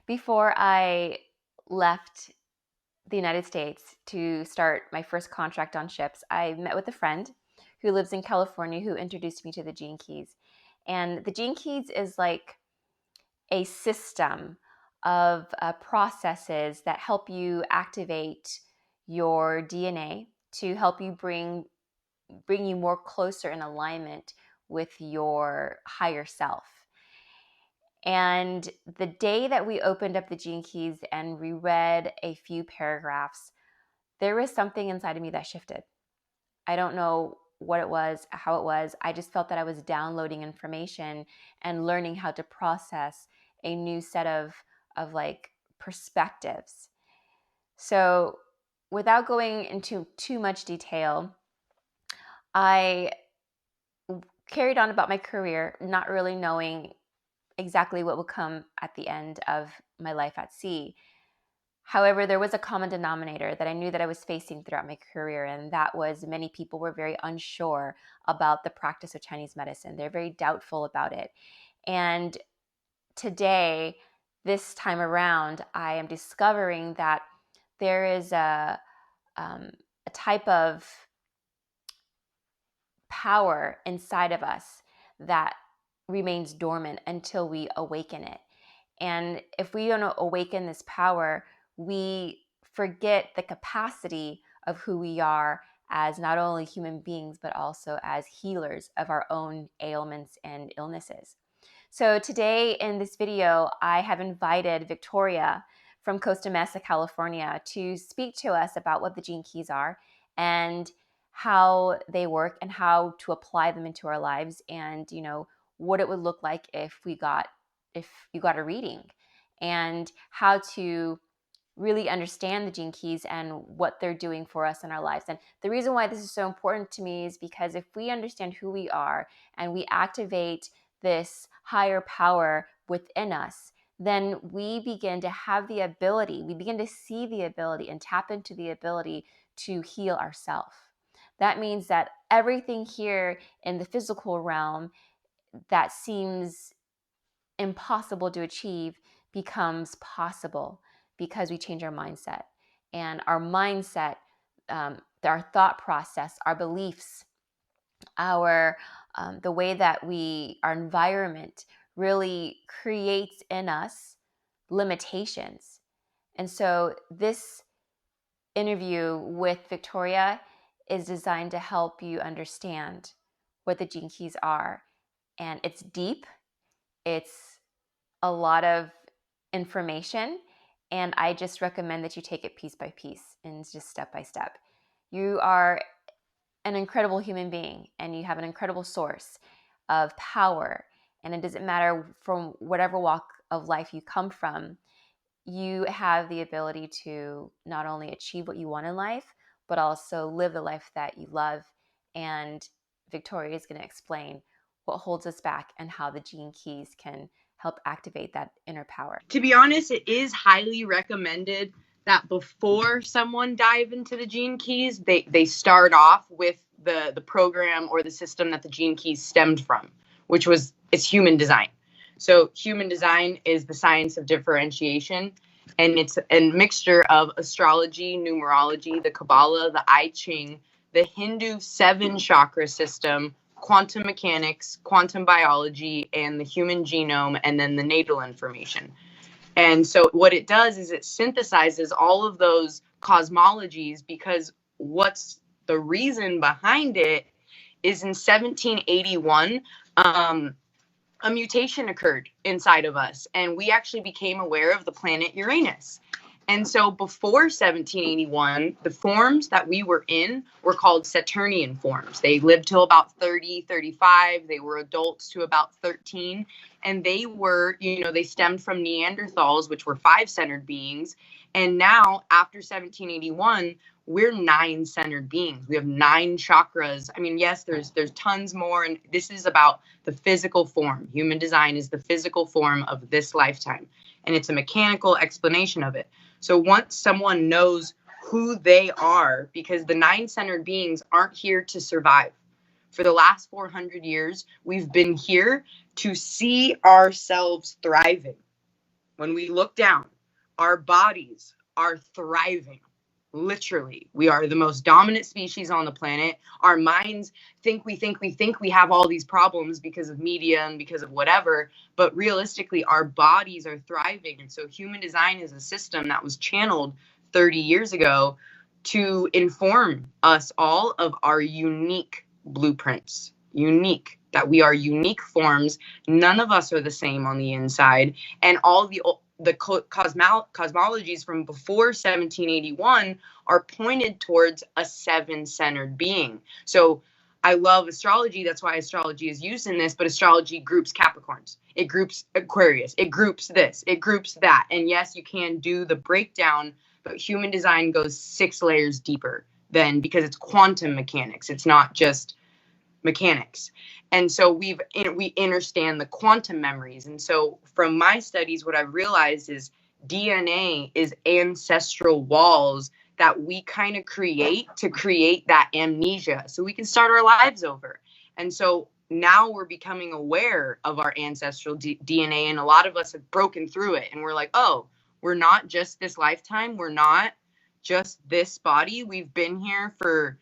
Before I left the United States to start my first contract on ships, I met with a friend who lives in California who introduced me to the Gene Keys. And the Gene Keys is like a system of processes that help you activate your DNA to help you bring you more closer in alignment with your higher self. And the day that we opened up the Gene Keys and reread a few paragraphs, there was something inside of me that shifted. I don't know what it was, how it was. I just felt that I was downloading information and learning how to process a new set of like perspectives. So, without going into too much detail, I carried on about my career, not really knowing exactly what would come at the end of my life at sea. However, there was a common denominator that I knew that I was facing throughout my career, and that was many people were very unsure about the practice of Chinese medicine. They're very doubtful about it. And today, this time around, I am discovering that there is a type of power inside of us that remains dormant until we awaken it. And if we don't awaken this power, we forget the capacity of who we are as not only human beings, but also as healers of our own ailments and illnesses. So today in this video, I have invited Victoria from Costa Mesa, California, to speak to us about what the Gene Keys are and how they work and how to apply them into our lives, and what it would look like if you got a reading, and how to really understand the Gene Keys and what they're doing for us in our lives. And the reason why this is so important to me is because if we understand who we are and we activate this higher power within us, then we begin to have the ability, we begin to see the ability and tap into the ability to heal ourselves. That means that everything here in the physical realm that seems impossible to achieve becomes possible because we change our mindset. And our mindset, our thought process, our beliefs, our the way that our environment really creates in us limitations. And so this interview with Victoria is designed to help you understand what the Gene Keys are. And it's deep, it's a lot of information, and I just recommend that you take it piece by piece and just step by step. You are an incredible human being, and you have an incredible source of power, and it doesn't matter from whatever walk of life you come from, you have the ability to not only achieve what you want in life, but also live the life that you love. And Victoria is going to explain what holds us back and how the Gene Keys can help activate that inner power. To be honest, it is highly recommended that before someone dive into the Gene Keys, they start off with the program or the system that the Gene Keys stemmed from, which it's human design. So human design is the science of differentiation, and it's a mixture of astrology, numerology, the Kabbalah, the I Ching, the Hindu 7 chakra system, quantum mechanics, quantum biology, and the human genome, and then the natal information. And so what it does is it synthesizes all of those cosmologies, because what's the reason behind it is in 1781, a mutation occurred inside of us, and we actually became aware of the planet Uranus. And so before 1781, the forms that we were in were called Saturnian forms. They lived till about 30, 35. They were adults to about 13. And they were, they stemmed from Neanderthals, which were 5-centered beings. And now, after 1781, we're 9-centered beings. We have 9 chakras. I mean, yes, there's tons more. And this is about the physical form. Human design is the physical form of this lifetime. And it's a mechanical explanation of it. So once someone knows who they are, because the 9-centered beings aren't here to survive. For the last 400 years, we've been here to see ourselves thriving. when we look down, our bodies are thriving. Literally, we are the most dominant species on the planet. Our minds think we have all these problems because of media and because of whatever, but realistically, our bodies are thriving. And so human design is a system that was channeled 30 years ago to inform us all of our unique blueprints. Unique, that we are unique forms. None of us are the same on the inside. And all the cosmologies from before 1781 are pointed towards a seven-centered being. So I love astrology. That's why astrology is used in this, but astrology groups Capricorns. It groups Aquarius. It groups this. It groups that. And yes, you can do the breakdown, but human design goes 6 layers deeper than, because it's quantum mechanics. It's not just mechanics. And so we understand the quantum memories. And so from my studies, what I've realized is DNA is ancestral walls that we kind of create to create that amnesia so we can start our lives over. And so now we're becoming aware of our ancestral DNA, and a lot of us have broken through it. And we're like, oh, we're not just this lifetime. We're not just this body. We've been here for,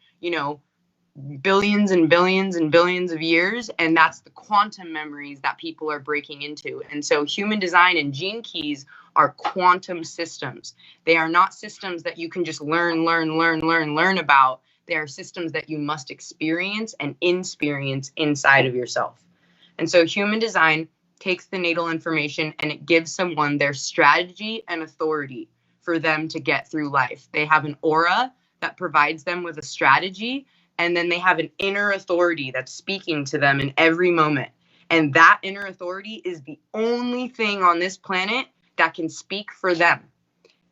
billions and billions and billions of years, and that's the quantum memories that people are breaking into. And so human design and gene keys are quantum systems. They are not systems that you can just learn about. They are systems that you must experience and experience inside of yourself. And so human design takes the natal information and it gives someone their strategy and authority for them to get through life. They have an aura that provides them with a strategy, and then they have an inner authority that's speaking to them in every moment. And that inner authority is the only thing on this planet that can speak for them.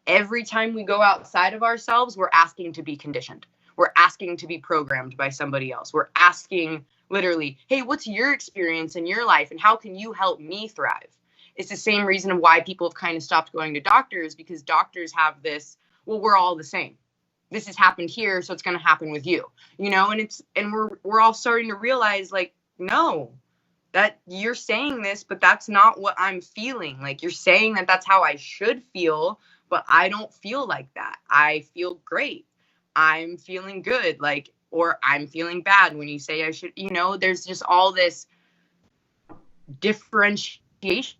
Every time we go outside of ourselves, we're asking to be conditioned. We're asking to be programmed by somebody else. We're asking literally, hey, what's your experience in your life and how can you help me thrive? It's the same reason why people have kind of stopped going to doctors, because doctors have this, well, we're all the same. This has happened here, so it's going to happen with you, and we're all starting to realize, like, no, that you're saying this, but that's not what I'm feeling. Like, you're saying that that's how I should feel, but I don't feel like that. I feel great. I'm feeling good, like, or I'm feeling bad when you say I should, there's just all this differentiation.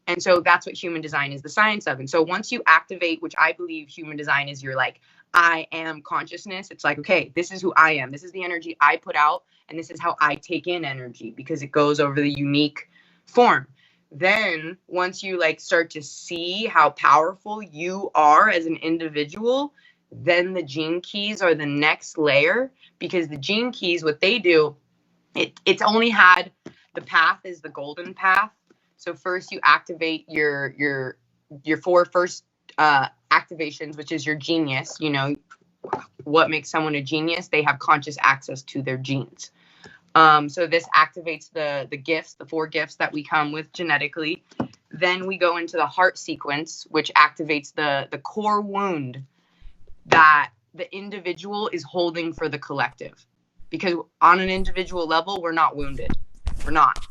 And so that's what human design is the science of. And so once you activate, which I believe human design is your, like, I am consciousness. It's like, okay, this is who I am. This is the energy I put out. And this is how I take in energy, because it goes over the unique form. Then once you start to see how powerful you are as an individual, then the gene keys are the next layer, because the gene keys, what they do, it's only had, the path is the golden path. So first you activate your 4 first activations, which is your genius. What makes someone a genius? They have conscious access to their genes. So this activates the gifts, the 4 gifts that we come with genetically. Then we go into the heart sequence, which activates the core wound that the individual is holding for the collective. Because on an individual level, we're not wounded. We're not.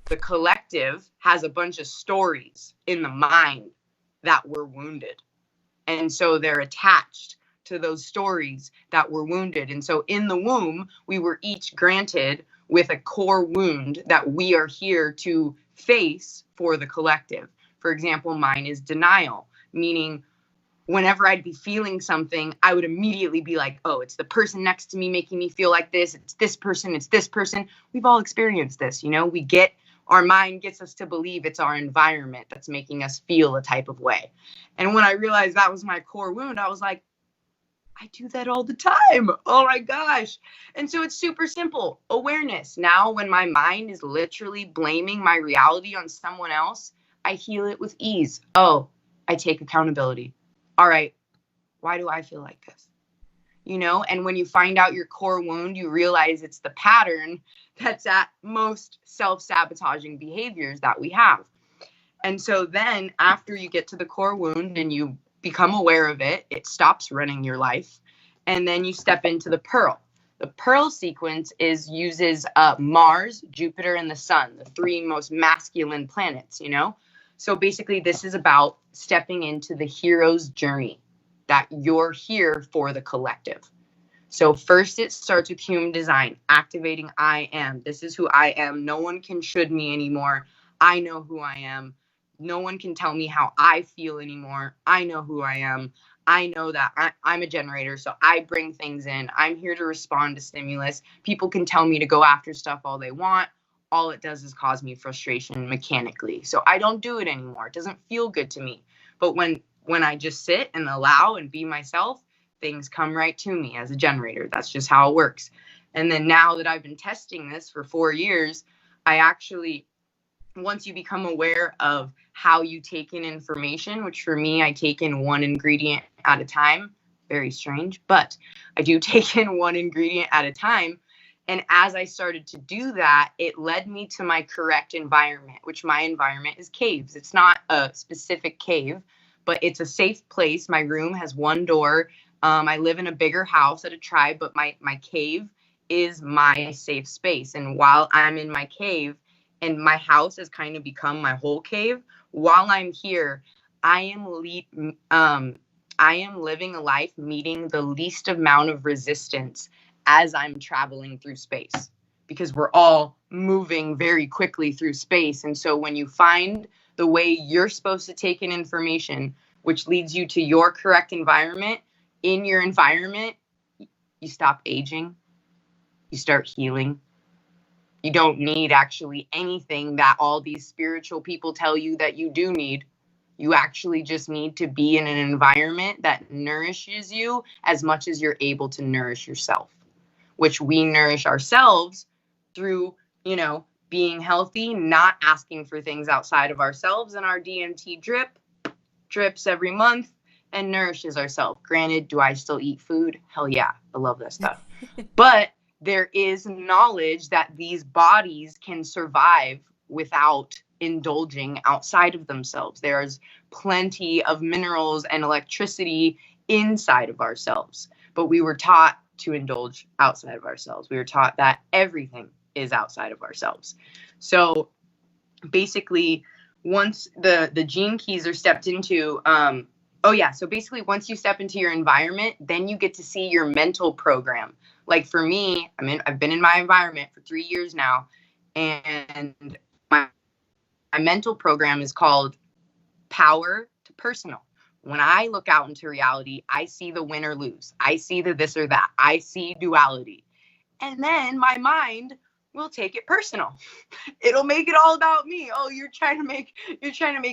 The collective has a bunch of stories in the mind that were wounded. And so they're attached to those stories that were wounded. And so in the womb, we were each granted with a core wound that we are here to face for the collective. For example, mine is denial, meaning whenever I'd be feeling something, I would immediately be like, oh, it's the person next to me making me feel like this. It's this person. It's this person. We've all experienced this. Our mind gets us to believe it's our environment that's making us feel a type of way. And when I realized that was my core wound, I was like, I do that all the time. Oh my gosh. And so it's super simple. Awareness. Now, when my mind is literally blaming my reality on someone else, I heal it with ease. Oh, I take accountability. All right, why do I feel like this? And when you find out your core wound, you realize it's the pattern that's at most self-sabotaging behaviors that we have. And so then after you get to the core wound and you become aware of it, it stops running your life. And then you step into the pearl. The pearl sequence uses Mars, Jupiter, and the sun, the 3 most masculine planets, So basically, this is about stepping into the hero's journey, that you're here for the collective. So first it starts with human design, activating I am. This is who I am. No one can should me anymore. I know who I am. No one can tell me how I feel anymore. I know who I am. I know that I'm a generator, so I bring things in. I'm here to respond to stimulus. People can tell me to go after stuff all they want. All it does is cause me frustration mechanically. So I don't do it anymore. It doesn't feel good to me. But when I just sit and allow and be myself, things come right to me as a generator. That's just how it works. And then now that I've been testing this for 4 years, I actually, once you become aware of how you take in information, which for me, I take in one ingredient at a time, very strange, but I do take in one ingredient at a time. And as I started to do that, it led me to my correct environment, which my environment is caves. It's not a specific cave, but it's a safe place. My room has one door. I live in a bigger house at a tribe, but my cave is my safe space. And while I'm in my cave, and my house has kind of become my whole cave, while I'm here, I am living a life meeting the least amount of resistance as I'm traveling through space, because we're all moving very quickly through space. And so when you find the way you're supposed to take in information, which leads you to your correct environment, in your environment, you stop aging, you start healing. You don't need actually anything that all these spiritual people tell you that you do need. You actually just need to be in an environment that nourishes you as much as you're able to nourish yourself, which we nourish ourselves through, being healthy, not asking for things outside of ourselves. And our DMT drips every month and nourishes ourselves. Granted, do I still eat food? Hell yeah. I love that stuff. But there is knowledge that these bodies can survive without indulging outside of themselves. There's plenty of minerals and electricity inside of ourselves, but we were taught to indulge outside of ourselves. We were taught that everything is outside of ourselves. So basically, once the gene keys are stepped into, so basically once you step into your environment, then you get to see your mental program. Like for me, I've been in my environment for 3 years now, and my mental program is called Power to Personal. When I look out into reality, I see the win or lose. I see the this or that. I see duality. And then my mind will take it personal. It'll make it all about me. Oh, you're trying to make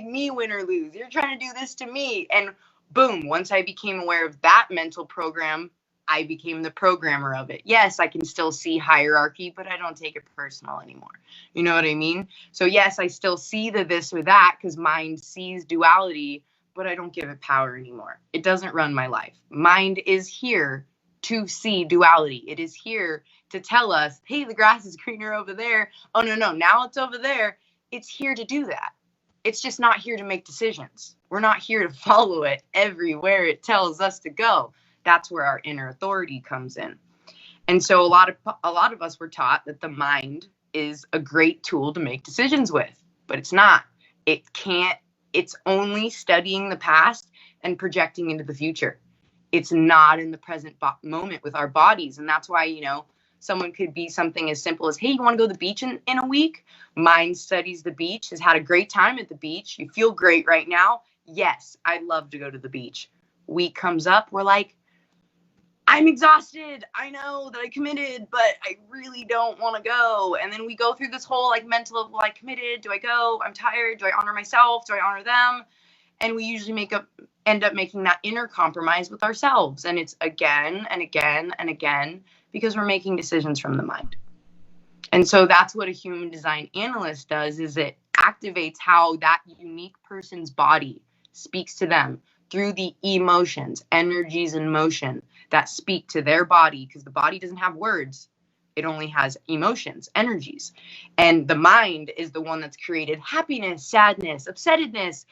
me win or lose. You're trying to do this to me. And boom, once I became aware of that mental program, I became the programmer of it. Yes, I can still see hierarchy, but I don't take it personal anymore. You know what I mean? So yes, I still see the this or that because mind sees duality, but I don't give it power anymore. It doesn't run my life. Mind is here to see duality. It is here to tell us, hey, the grass is greener over there. Oh, no, now it's over there. It's here to do that. It's just not here to make decisions. We're not here to follow it everywhere it tells us to go. That's where our inner authority comes in. And so a lot of us were taught that the mind is a great tool to make decisions with, but it's not. It can't. It's only studying the past and projecting into the future. It's not in the present moment with our bodies. And that's why, someone could be something as simple as, hey, you want to go to the beach in a week? Mind studies the beach, has had a great time at the beach. You feel great right now. Yes, I'd love to go to the beach. Week comes up, we're like, I'm exhausted. I know that I committed, but I really don't want to go. And then we go through this whole mental of, well, I committed. Do I go? I'm tired. Do I honor myself? Do I honor them? And we usually end up making that inner compromise with ourselves. And it's again and again and again because we're making decisions from the mind. And so that's what a human design analyst does, is it activates how that unique person's body speaks to them through the emotions, energies, and motion that speak to their body, because the body doesn't have words. It only has emotions, energies. And the mind is the one that's created happiness, sadness, upsettedness,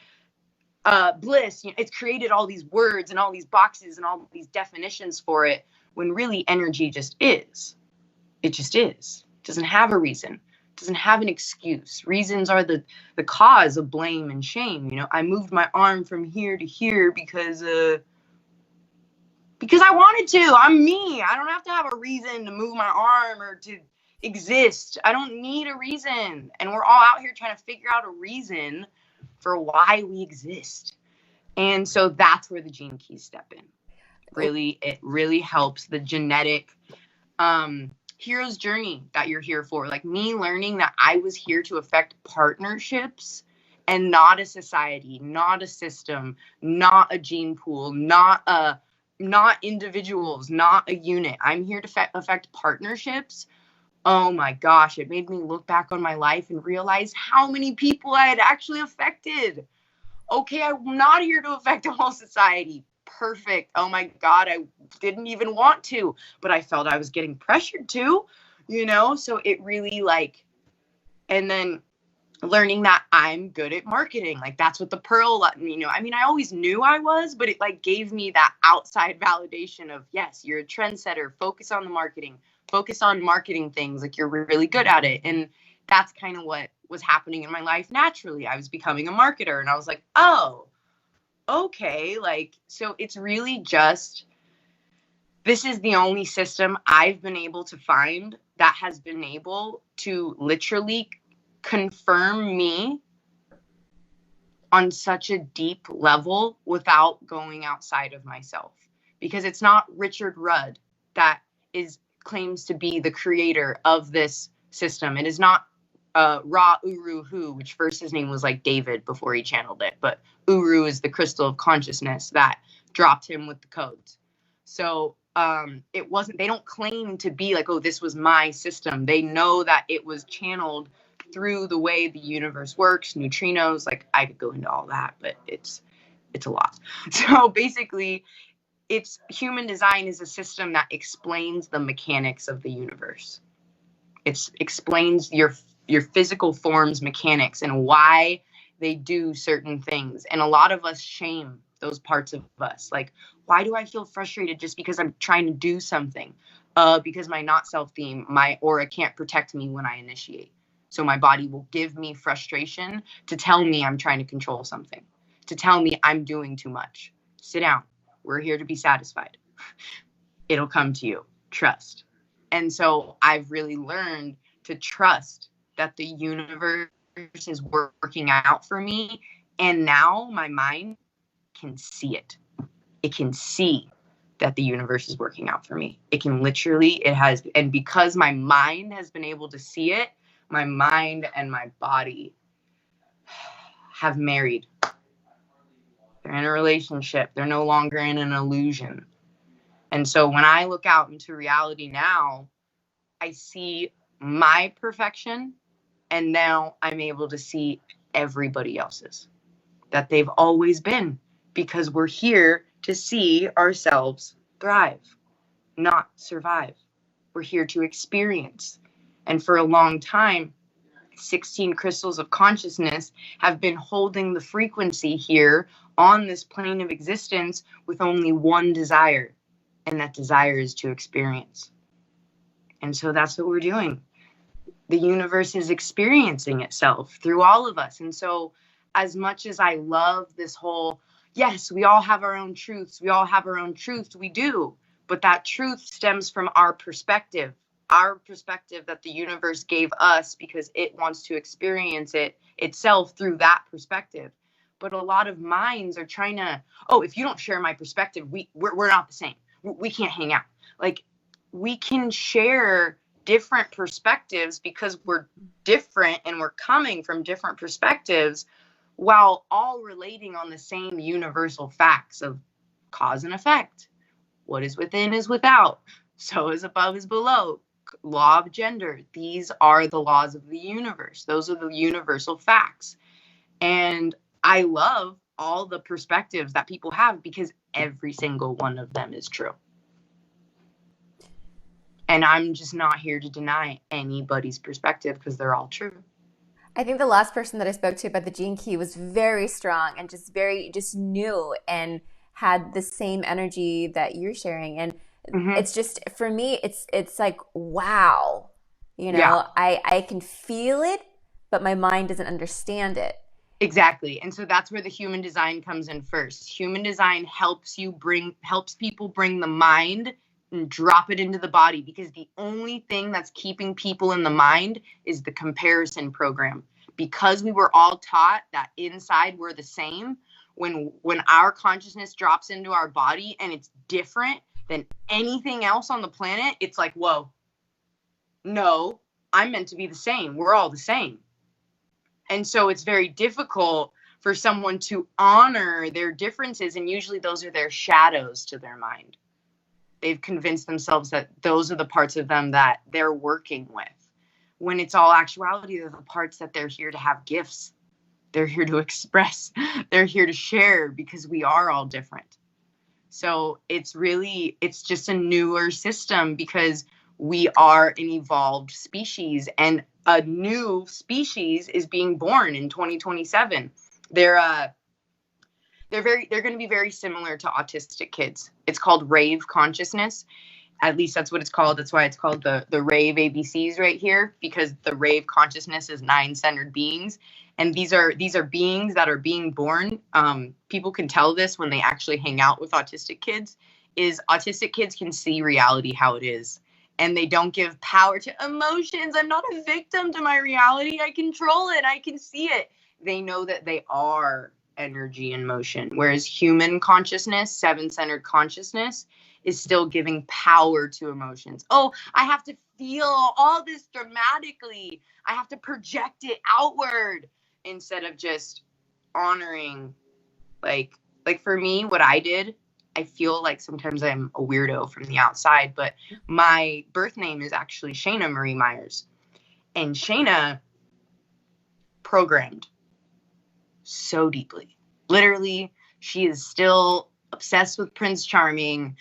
bliss. It's created all these words and all these boxes and all these definitions for it, when really energy just is. It just is. It doesn't have a reason. doesn't have an excuse. Reasons are the cause of blame and shame. You know, I moved my arm from here to here because I wanted to. I'm me. I don't have to have a reason to move my arm or to exist. I don't need a reason. And we're all out here trying to figure out a reason for why we exist. And so that's where the gene keys step in. Really, it really helps the genetic hero's journey that you're here for. Like me learning that I was here to affect partnerships and not a society, not a system, not a gene pool, not individuals, not a unit. I'm here to affect partnerships. Oh my gosh, it made me look back on my life and realize how many people I had actually affected. Okay, I'm not here to affect a whole society. Perfect. Oh my God, I didn't even want to, but I felt I was getting pressured to, you know? So it really and then learning that I'm good at marketing. Like that's what the Pearl let me know. I mean, I always knew I was, but it gave me that outside validation of, yes, you're a trendsetter. Focus on the marketing. Focus on marketing things. Like you're really good at it. And that's kind of what was happening in my life naturally. I was becoming a marketer and I was like, oh, okay. So it's really just, this is the only system I've been able to find that has been able to literally confirm me on such a deep level without going outside of myself. Because it's not Richard Rudd that claims to be the creator of this system. It is not Ra Uru Hu, which first his name was David before he channeled it, but Uru is the crystal of consciousness that dropped him with the codes. So it wasn't, they don't claim to be oh, this was my system. They know that it was channeled through the way the universe works, neutrinos. I could go into all that, but it's a lot. So basically, it's human design is a system that explains the mechanics of the universe. It explains your physical form's mechanics and why they do certain things. And a lot of us shame those parts of us. Why do I feel frustrated just because I'm trying to do something? Because my not self theme, my aura can't protect me when I initiate. So my body will give me frustration to tell me I'm trying to control something, to tell me I'm doing too much. Sit down. We're here to be satisfied. It'll come to you. Trust. And so I've really learned to trust that the universe is working out for me. And now my mind can see it. It can see that the universe is working out for me. It can literally, and because my mind has been able to see it, my mind and my body have married. They're in a relationship. They're no longer in an illusion. And so when I look out into reality now, I see my perfection, and now I'm able to see everybody else's, that they've always been, because we're here to see ourselves thrive, not survive. We're here to experience. And for a long time, 16 crystals of consciousness have been holding the frequency here on this plane of existence with only one desire, and that desire is to experience. And so that's what we're doing. The universe is experiencing itself through all of us. And so as much as I love this whole, yes, we all have our own truths. We all have our own truths. We do. But that truth stems from our perspective that the universe gave us because it wants to experience it itself through that perspective. But a lot of minds are trying to, oh, if you don't share my perspective, we're not the same. We can't hang out. We can share different perspectives because we're different and we're coming from different perspectives while all relating on the same universal facts of cause and effect. What is within is without. So is above is below. Law of gender. These are the laws of the universe. Those are the universal facts. And I love all the perspectives that people have because every single one of them is true. And I'm just not here to deny anybody's perspective because they're all true. I think the last person that I spoke to about the gene key was very strong and just new and had the same energy that you're sharing. And it's just, for me, it's like, wow, Yeah. I can feel it, but my mind doesn't understand it. Exactly. And so that's where the human design comes in first. Human design helps people bring the mind and drop it into the body, because the only thing that's keeping people in the mind is the comparison program. Because we were all taught that inside we're the same, when our consciousness drops into our body and it's different than anything else on the planet, it's like, whoa, no, I'm meant to be the same. We're all the same. And so it's very difficult for someone to honor their differences. And usually those are their shadows to their mind. They've convinced themselves that those are the parts of them that they're working with, when it's all actuality, they're the parts that they're here to have gifts. They're here to express. They're here to share, because we are all different. So it's just a newer system, because we are an evolved species, and a new species is being born in 2027. They're going to be very similar to autistic kids. It's called rave consciousness. At least that's what it's called. That's why it's called the rave ABCs right here, because the rave consciousness is 9 centered beings. And these are beings that are being born. People can tell this when they actually hang out with autistic kids. Is autistic kids can see reality how it is, and they don't give power to emotions. I'm not a victim to my reality. I control it. I can see it. They know that they are energy in motion. Whereas human consciousness, 7-centered consciousness, is still giving power to emotions. Oh, I have to feel all this dramatically. I have to project it outward, instead of just honoring. Like for me, what I did, I feel like sometimes I'm a weirdo from the outside, but my birth name is actually Shayna Marie Myers. And Shayna programmed so deeply. Literally, she is still obsessed with Prince Charming,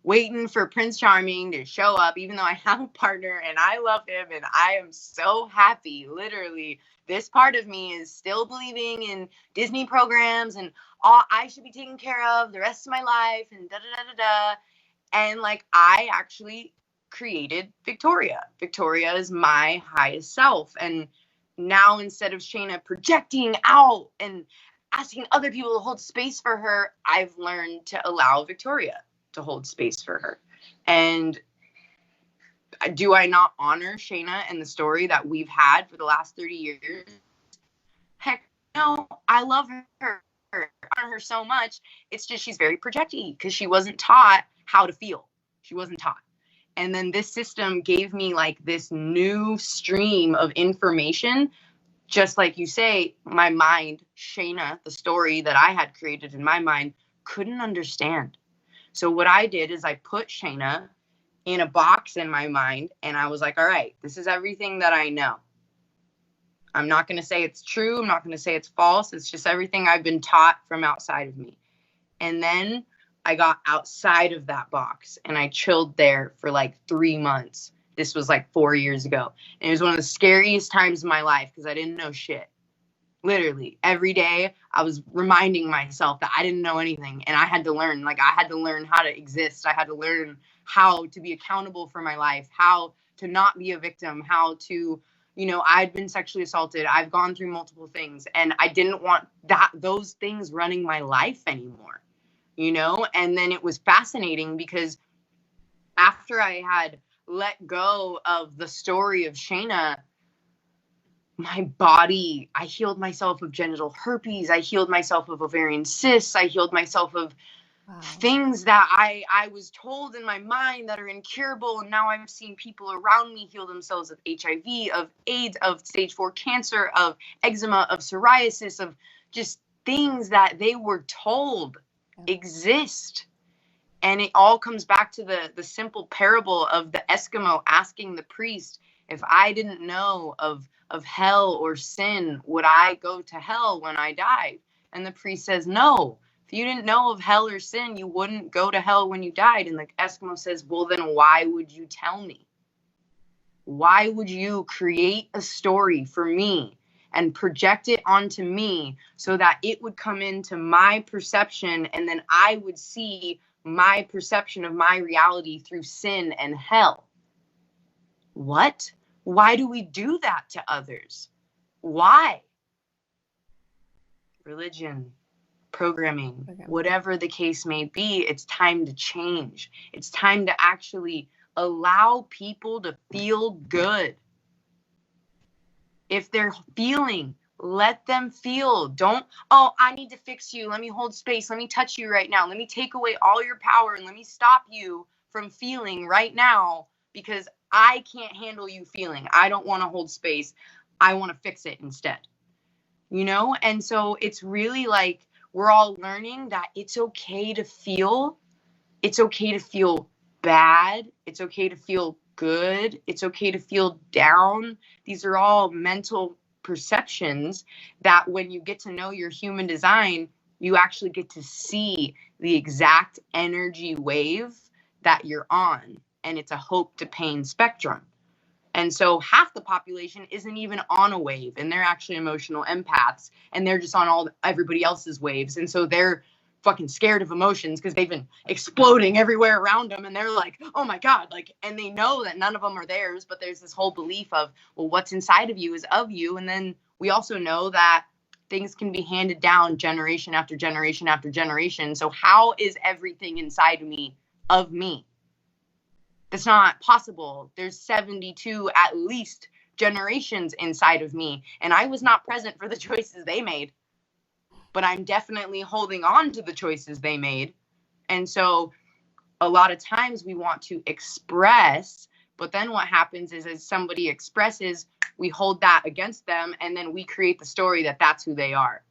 waiting for Prince Charming to show up, even though I have a partner and I love him and I am so happy. Literally, this part of me is still believing in Disney programs and all I should be taken care of the rest of my life and da da da da da. And like, I actually created Victoria. Victoria is my highest self. And now, instead of Shayna projecting out and asking other people to hold space for her, I've learned to allow Victoria to hold space for her. And do I not honor Shayna and the story that we've had for the last 30 years? Heck no, I love her. I honor her so much. It's just she's very projecty, because she wasn't taught how to feel. She wasn't taught. And then this system gave me like this new stream of information. Just like you say, my mind, Shayna, the story that I had created in my mind, couldn't understand. So what I did is I put Shayna in a box in my mind, and I was like, all right, this is everything that I know. I'm not going to say it's true. I'm not going to say it's false. It's just everything I've been taught from outside of me. And then I got outside of that box, and I chilled there for like 3 months. This was like 4 years ago. And it was one of the scariest times of my life, because I didn't know shit. Literally, every day I was reminding myself that I didn't know anything, and I had to learn. Like, I had to learn how to exist. I had to learn how to be accountable for my life, how to not be a victim, how to, I'd been sexually assaulted. I've gone through multiple things, and I didn't want those things running my life anymore, And then it was fascinating, because after I had let go of the story of Shayna, my body, I healed myself of genital herpes. I healed myself of ovarian cysts. I healed myself of things that I was told in my mind that are incurable. And now I'm seeing people around me heal themselves of HIV, of AIDS, of stage 4 cancer, of eczema, of psoriasis, of just things that they were told exist. And it all comes back to the simple parable of the Eskimo asking the priest, if I didn't know of hell or sin, would I go to hell when I died? And the priest says, no. If you didn't know of hell or sin, you wouldn't go to hell when you died. And the Eskimo says, well, then why would you tell me? Why would you create a story for me and project it onto me so that it would come into my perception, and then I would see my perception of my reality through sin and hell? What? Why do we do that to others? Why? Religion, programming, whatever the case may be, it's time to change. It's time to actually allow people to feel good. If they're feeling, let them feel. Don't, oh, I need to fix you. Let me hold space. Let me touch you right now. Let me take away all your power and let me stop you from feeling right now because I can't handle you feeling. I don't want to hold space. I want to fix it instead. You know? And so it's really like we're all learning that it's okay to feel. It's okay to feel bad. It's okay to feel good. It's okay to feel down. These are all mental perceptions that when you get to know your human design, you actually get to see the exact energy wave that you're on. And it's a hope to pain spectrum. And so half the population isn't even on a wave, and they're actually emotional empaths, and they're just on everybody else's waves. And so they're fucking scared of emotions because they've been exploding everywhere around them, and they're like, oh my God, like, and they know that none of them are theirs, but there's this whole belief of, well, what's inside of you is of you. And then we also know that things can be handed down generation after generation after generation. So how is everything inside of me of me? That's not possible. There's 72 at least generations inside of me, and I was not present for the choices they made, but I'm definitely holding on to the choices they made. And so a lot of times we want to express, but then what happens is as somebody expresses, we hold that against them, and then we create the story that that's who they are.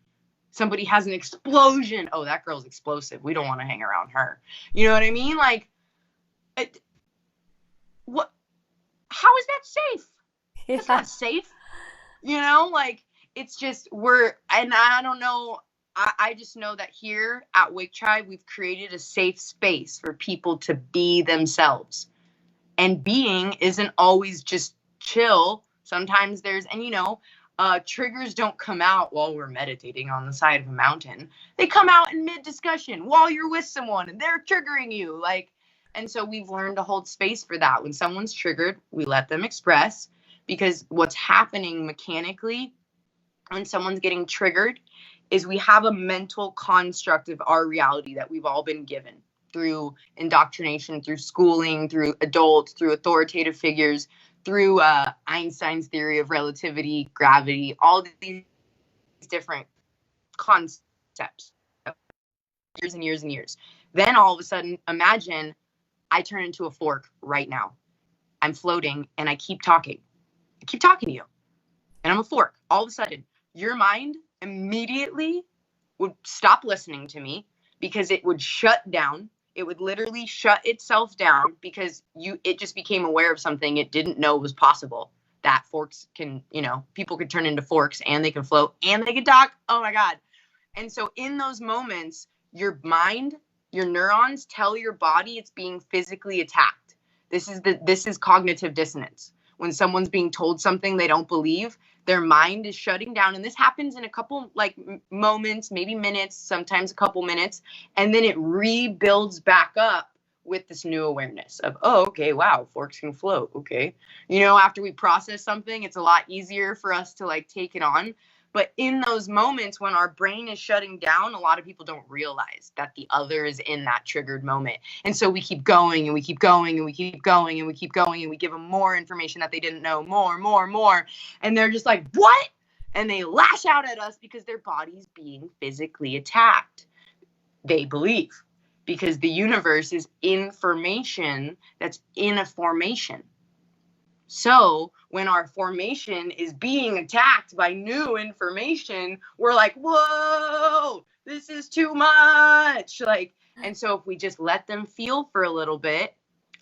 Somebody has an explosion. Oh, that girl's explosive. We don't want to hang around her. You know what I mean? Like, what? How is that safe? Yeah. It's not safe. You know, like, it's just, and I don't know, I just know that here at Wake Tribe, we've created a safe space for people to be themselves. And being isn't always just chill. Sometimes there's, and you know, triggers don't come out while we're meditating on the side of a mountain. They come out in mid-discussion while you're with someone and they're triggering you. Like, and so we've learned to hold space for that. When someone's triggered, we let them express, because what's happening mechanically when someone's getting triggered is we have a mental construct of our reality that we've all been given through indoctrination, through schooling, through adults, through authoritative figures, through Einstein's theory of relativity, gravity, all these different concepts, years and years and years. Then all of a sudden, imagine I turn into a fork right now. I'm floating and I keep talking. I keep talking to you. And I'm a fork. All of a sudden, your mind immediately would stop listening to me because it would shut down. It would literally shut itself down because it just became aware of something it didn't know was possible. That forks can, you know, people could turn into forks and they can float and they can talk. Oh my God. And so in those moments, your mind, your neurons tell your body it's being physically attacked. This is cognitive dissonance. When someone's being told something they don't believe, their mind is shutting down. And this happens in a couple like moments, maybe minutes, sometimes a couple minutes. And then it rebuilds back up with this new awareness of, oh, okay, wow, forks can float. Okay. You know, after we process something, it's a lot easier for us to like take it on. But in those moments when our brain is shutting down, a lot of people don't realize that the other is in that triggered moment. And so we keep going and we keep going and we keep going and we keep going and we give them more information that they didn't know, more. And they're just like, what? And they lash out at us because their body's being physically attacked. They believe, because the universe is information that's in a formation. So when our formation is being attacked by new information, we're like, whoa, this is too much. Like, and so if we just let them feel for a little bit,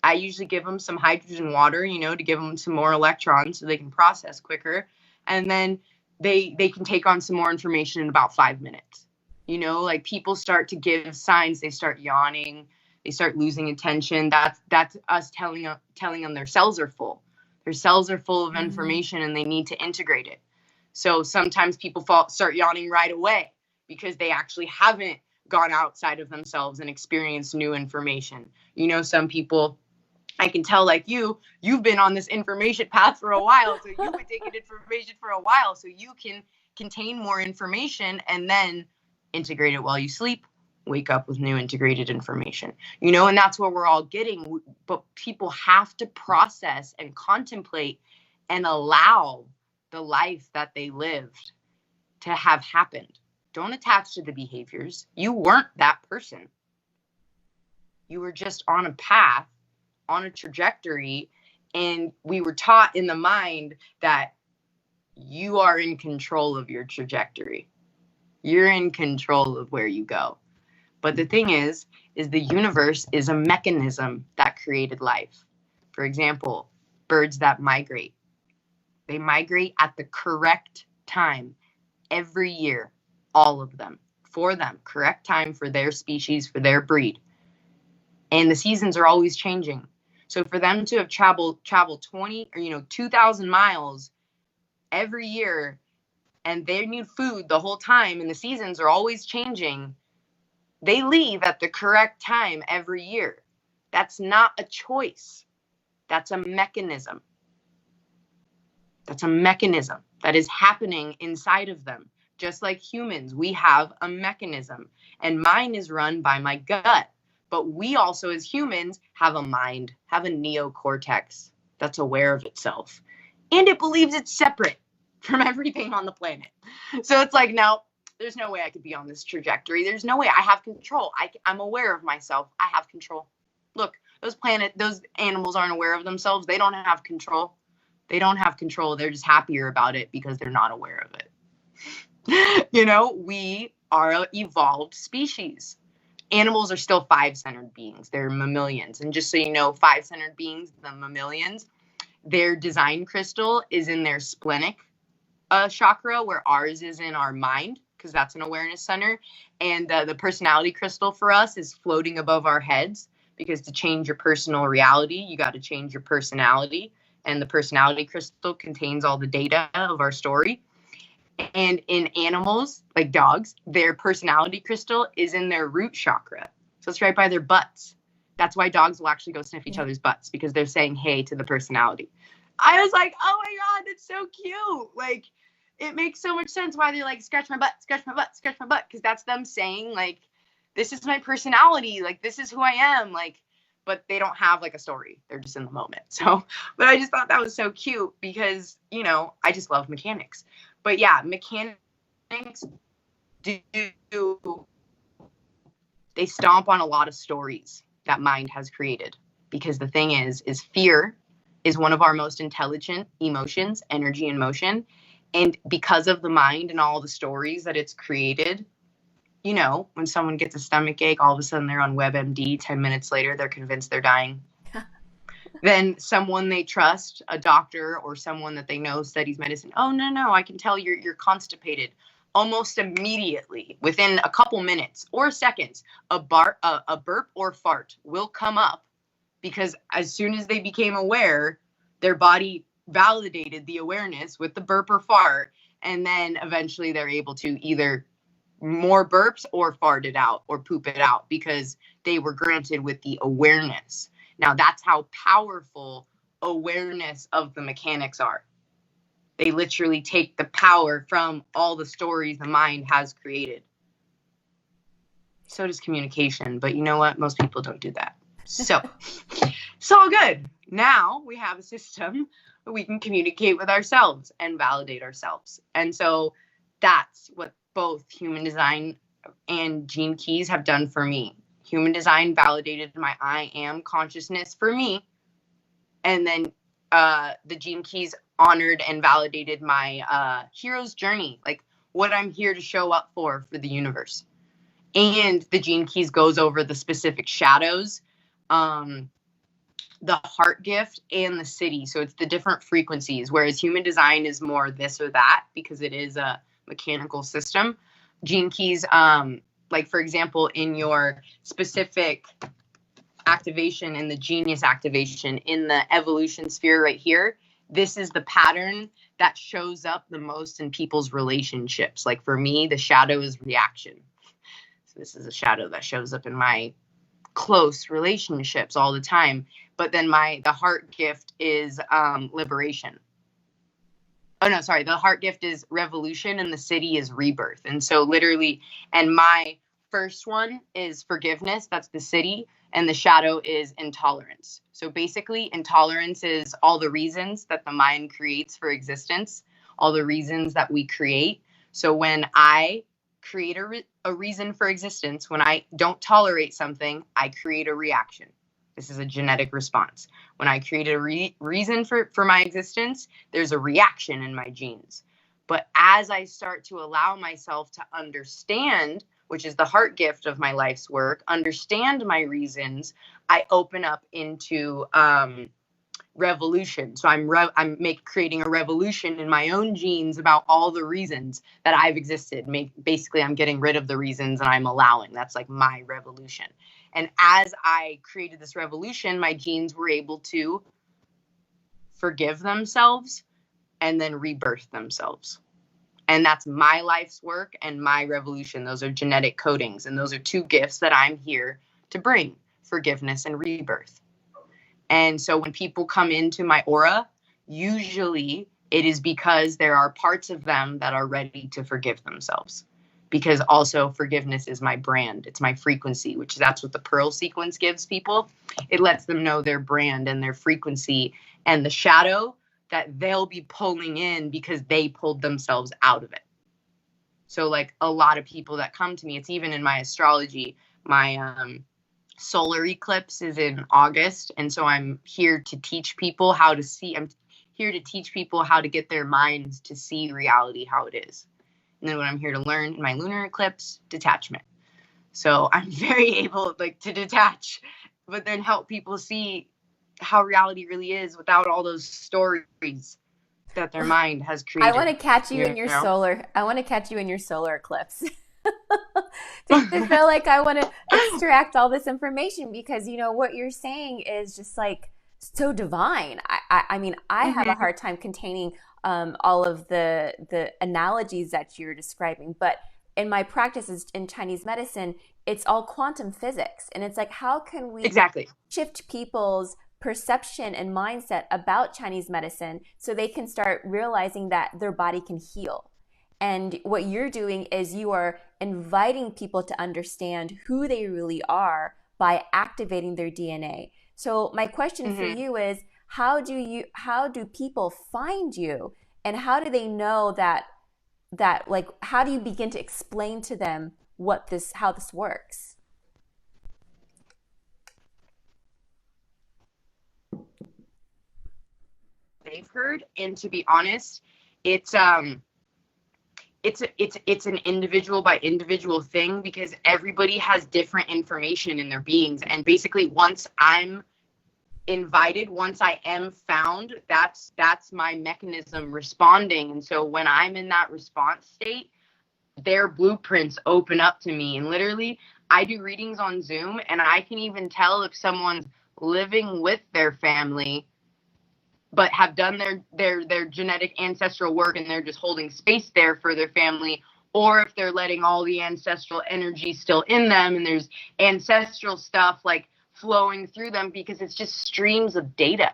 I usually give them some hydrogen water, you know, to give them some more electrons so they can process quicker. And then they can take on some more information in about 5 minutes. You know, like people start to give signs, they start yawning, they start losing attention. That's us telling them their cells are full. Their cells are full of information and they need to integrate it. So sometimes people start yawning right away because they actually haven't gone outside of themselves and experienced new information. You know, some people, I can tell, like, you've been on this information path for a while, so you've been taking information for a while, so you can contain more information and then integrate it while you sleep, wake up with new integrated information, and that's what we're all getting. But people have to process and contemplate and allow the life that they lived to have happened. Don't attach to the behaviors. You weren't that person. You were just on a path, on a trajectory, and we were taught in the mind that you are in control of your trajectory. You're in control of where you go. But the thing is the universe is a mechanism that created life. For example, birds that migrate. They migrate at the correct time every year, all of them, for them, correct time for their species, for their breed. And the seasons are always changing. So for them to have traveled 20 or 2,000 miles every year, and they need food the whole time, and the seasons are always changing, they leave at the correct time every year. That's not a choice. That's a mechanism. That's a mechanism that is happening inside of them. Just like humans, we have a mechanism, and mine is run by my gut. But we also, as humans, have a mind, have a neocortex that's aware of itself. And it believes it's separate from everything on the planet. So it's like, no, there's no way I could be on this trajectory. There's no way. I have control. I'm aware of myself. I have control. Look, those animals aren't aware of themselves. They don't have control. They don't have control. They're just happier about it because they're not aware of it. We are an evolved species. Animals are still 5-centered beings. They're mammalians. And just so you know, 5-centered beings, the mammalians, their design crystal is in their splenic chakra, where ours is in our mind, because that's an awareness center. And the personality crystal for us is floating above our heads, because to change your personal reality, you got to change your personality. And the personality crystal contains all the data of our story. And in animals, like dogs, their personality crystal is in their root chakra. So it's right by their butts. That's why dogs will actually go sniff each other's butts, because they're saying hey to the personality. I was like, oh my God, that's so cute. Like, it makes so much sense why they're like, scratch my butt, scratch my butt, scratch my butt. Because that's them saying, like, this is my personality. Like, this is who I am. Like, but they don't have like a story. They're just in the moment. So, but I just thought that was so cute because, I just love mechanics. But yeah, mechanics they stomp on a lot of stories that mind has created. Because the thing is fear is one of our most intelligent emotions, energy and motion. And because of the mind and all the stories that it's created, when someone gets a stomach ache, all of a sudden they're on WebMD. 10 minutes later, they're convinced they're dying. Then someone they trust, a doctor or someone that they know studies medicine. Oh, no, I can tell you're constipated. Almost immediately, within a couple minutes or seconds, a burp or fart will come up, because as soon as they became aware, their body validated the awareness with the burp or fart, and then eventually they're able to either more burps or fart it out or poop it out, because they were granted with the awareness. Now, that's how powerful awareness of the mechanics are. They literally take the power from all the stories the mind has created. So does communication. But you know what? Most people don't do that. So it's all good. Now we have a system where we can communicate with ourselves and validate ourselves. And so that's what both human design and Gene Keys have done for me. Human design validated my I am consciousness for me. And then the Gene Keys honored and validated my hero's journey, like what I'm here to show up for the universe. And the Gene Keys goes over the specific shadows, the heart gift, and the city. So it's the different frequencies, whereas human design is more this or that because it is a mechanical system. Gene Keys, like for example, in your specific activation, in the genius activation, in the evolution sphere right here, this is the pattern that shows up the most in people's relationships. Like for me, the shadow is reaction. So this is a shadow that shows up in my close relationships all the time. But then the heart gift is liberation. Oh no, sorry. The heart gift is revolution and the city is rebirth. And so literally, and my first one is forgiveness. That's the city. And the shadow is intolerance. So basically, intolerance is all the reasons that the mind creates for existence, all the reasons that we create. So when I create a reason for existence, when I don't tolerate something, I create a reaction. This is a genetic response. When I create a reason for my existence, there's a reaction in my genes. But as I start to allow myself to understand, which is the heart gift of my life's work, understand my reasons, I open up into revolution. So I'm creating a revolution in my own genes about all the reasons that I've existed. Basically, I'm getting rid of the reasons and I'm allowing. That's like my revolution. And as I created this revolution, my genes were able to forgive themselves and then rebirth themselves. And that's my life's work and my revolution. Those are genetic codings. And those are two gifts that I'm here to bring: forgiveness and rebirth. And so when people come into my aura, usually it is because there are parts of them that are ready to forgive themselves. Because also forgiveness is my brand. It's my frequency, which that's what the pearl sequence gives people. It lets them know their brand and their frequency and the shadow that they'll be pulling in because they pulled themselves out of it. So like a lot of people that come to me, it's even in my astrology, my solar eclipse is in August. And so I'm here to teach people how to see, I'm here to teach people how to get their minds to see reality how it is. And then what I'm here to learn in my lunar eclipse, detachment. So I'm very able to detach, but then help people see how reality really is without all those stories that their mind has created. I want to catch you in your solar. I want to catch you in your solar eclipse. to feel like I want to extract all this information, because what you're saying is just like so divine. I mean, I have a hard time containing all of the analogies that you're describing, but in my practices in Chinese medicine, it's all quantum physics, and it's like, how can we shift people's perception and mindset about Chinese medicine so they can start realizing that their body can heal. And what you're doing is you are inviting people to understand who they really are by activating their DNA. So my question for you is, how do people find you, and how do they know that like, how do you begin to explain to them how this works? They've heard, and to be honest, it's an individual by individual thing, because everybody has different information in their beings. And basically, once I'm invited, once I am found, that's my mechanism responding. And so when I'm in that response state, their blueprints open up to me. And literally, I do readings on Zoom, and I can even tell if someone's living with their family but have done their genetic ancestral work and they're just holding space there for their family, or if they're letting all the ancestral energy still in them and there's ancestral stuff like flowing through them, because it's just streams of data.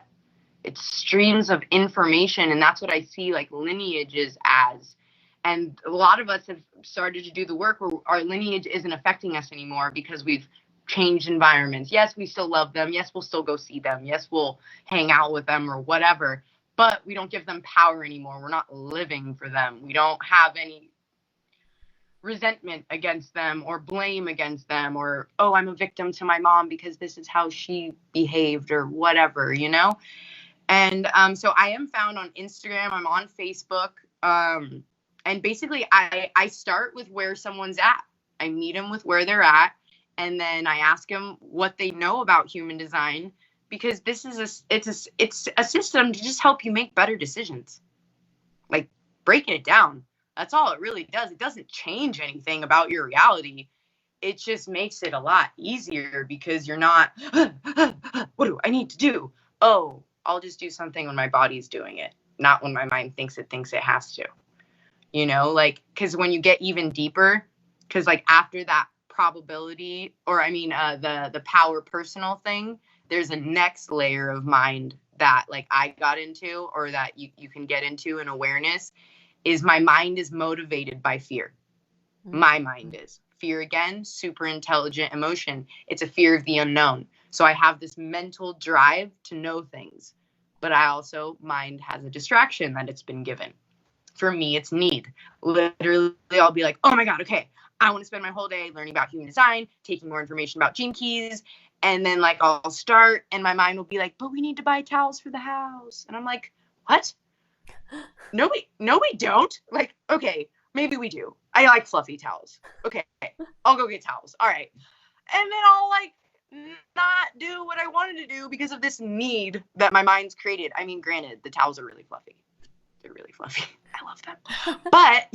It's streams of information, and that's what I see like lineages as. And a lot of us have started to do the work where our lineage isn't affecting us anymore because we've changed environments. Yes, we still love them. Yes, we'll still go see them. Yes, we'll hang out with them or whatever, but we don't give them power anymore. We're not living for them. We don't have any resentment against them or blame against them, or, oh, I'm a victim to my mom because this is how she behaved or whatever, And so I am found on Instagram. I'm on Facebook. And basically I start with where someone's at. I meet them with where they're at. And then I ask them what they know about human design, because this is it's a system to just help you make better decisions. Like, breaking it down. That's all it really does. It doesn't change anything about your reality. It just makes it a lot easier, because you're not, what do I need to do? Oh, I'll just do something when my body's doing it, not when my mind thinks it has to. Because when you get even deeper, because like after that probability, or I mean, the power personal thing, there's a next layer of mind that like I got into, or that you can get into in awareness, is my mind is motivated by fear. My mind is. Fear, again, super intelligent emotion. It's a fear of the unknown. So I have this mental drive to know things, but mind has a distraction that it's been given. For me, it's need. Literally, I'll be like, oh my God, okay, I want to spend my whole day learning about human design, taking more information about gene keys. And then like I'll start and my mind will be like, but we need to buy towels for the house. And I'm like, what? No, we don't. Like, okay, maybe we do. I like fluffy towels. Okay, I'll go get towels. All right. And then I'll like not do what I wanted to do because of this need that my mind's created. I mean, granted, the towels are really fluffy. They're really fluffy. I love them. But,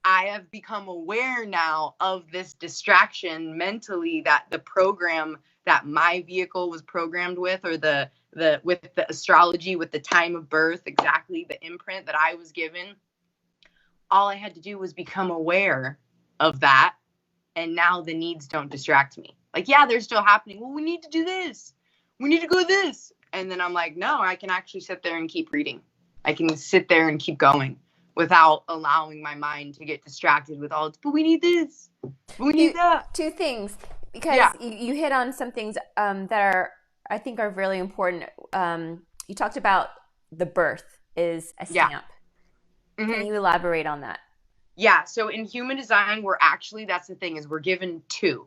I have become aware now of this distraction mentally, that the program that my vehicle was programmed with, or with the astrology, with the time of birth, exactly the imprint that I was given. All I had to do was become aware of that. And now the needs don't distract me. Like, yeah, they're still happening. Well, we need to do this. We need to go this. And then I'm like, no, I can actually sit there and keep reading. I can sit there and keep going without allowing my mind to get distracted with all, but we need this. We need that. Two things, because you hit on some things that I think are really important. You talked about the birth is a stamp. Mm-hmm. Can you elaborate on that? Yeah. So in human design, that's the thing, is we're given two.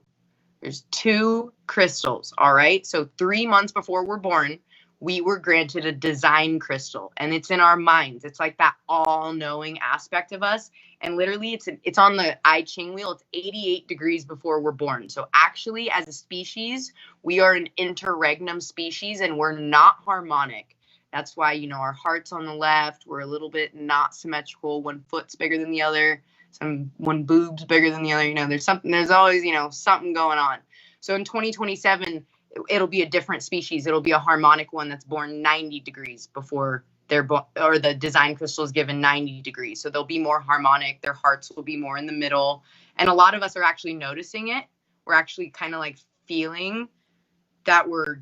There's two crystals. All right. So 3 months before we're born, we were granted a design crystal, and it's in our minds. It's like that all-knowing aspect of us. And literally it's on the I Ching wheel. It's 88 degrees before we're born. So actually, as a species, we are an interregnum species, and we're not harmonic. That's why, our heart's on the left. We're a little bit not symmetrical. One foot's bigger than the other. One boob's bigger than the other. There's always, something going on. So in 2027, it'll be a different species. It'll be a harmonic one that's born 90 degrees before they're born, or the design crystal is given 90 degrees. So they'll be more harmonic. Their hearts will be more in the middle. And a lot of us are actually noticing it. We're actually kind of like feeling that we're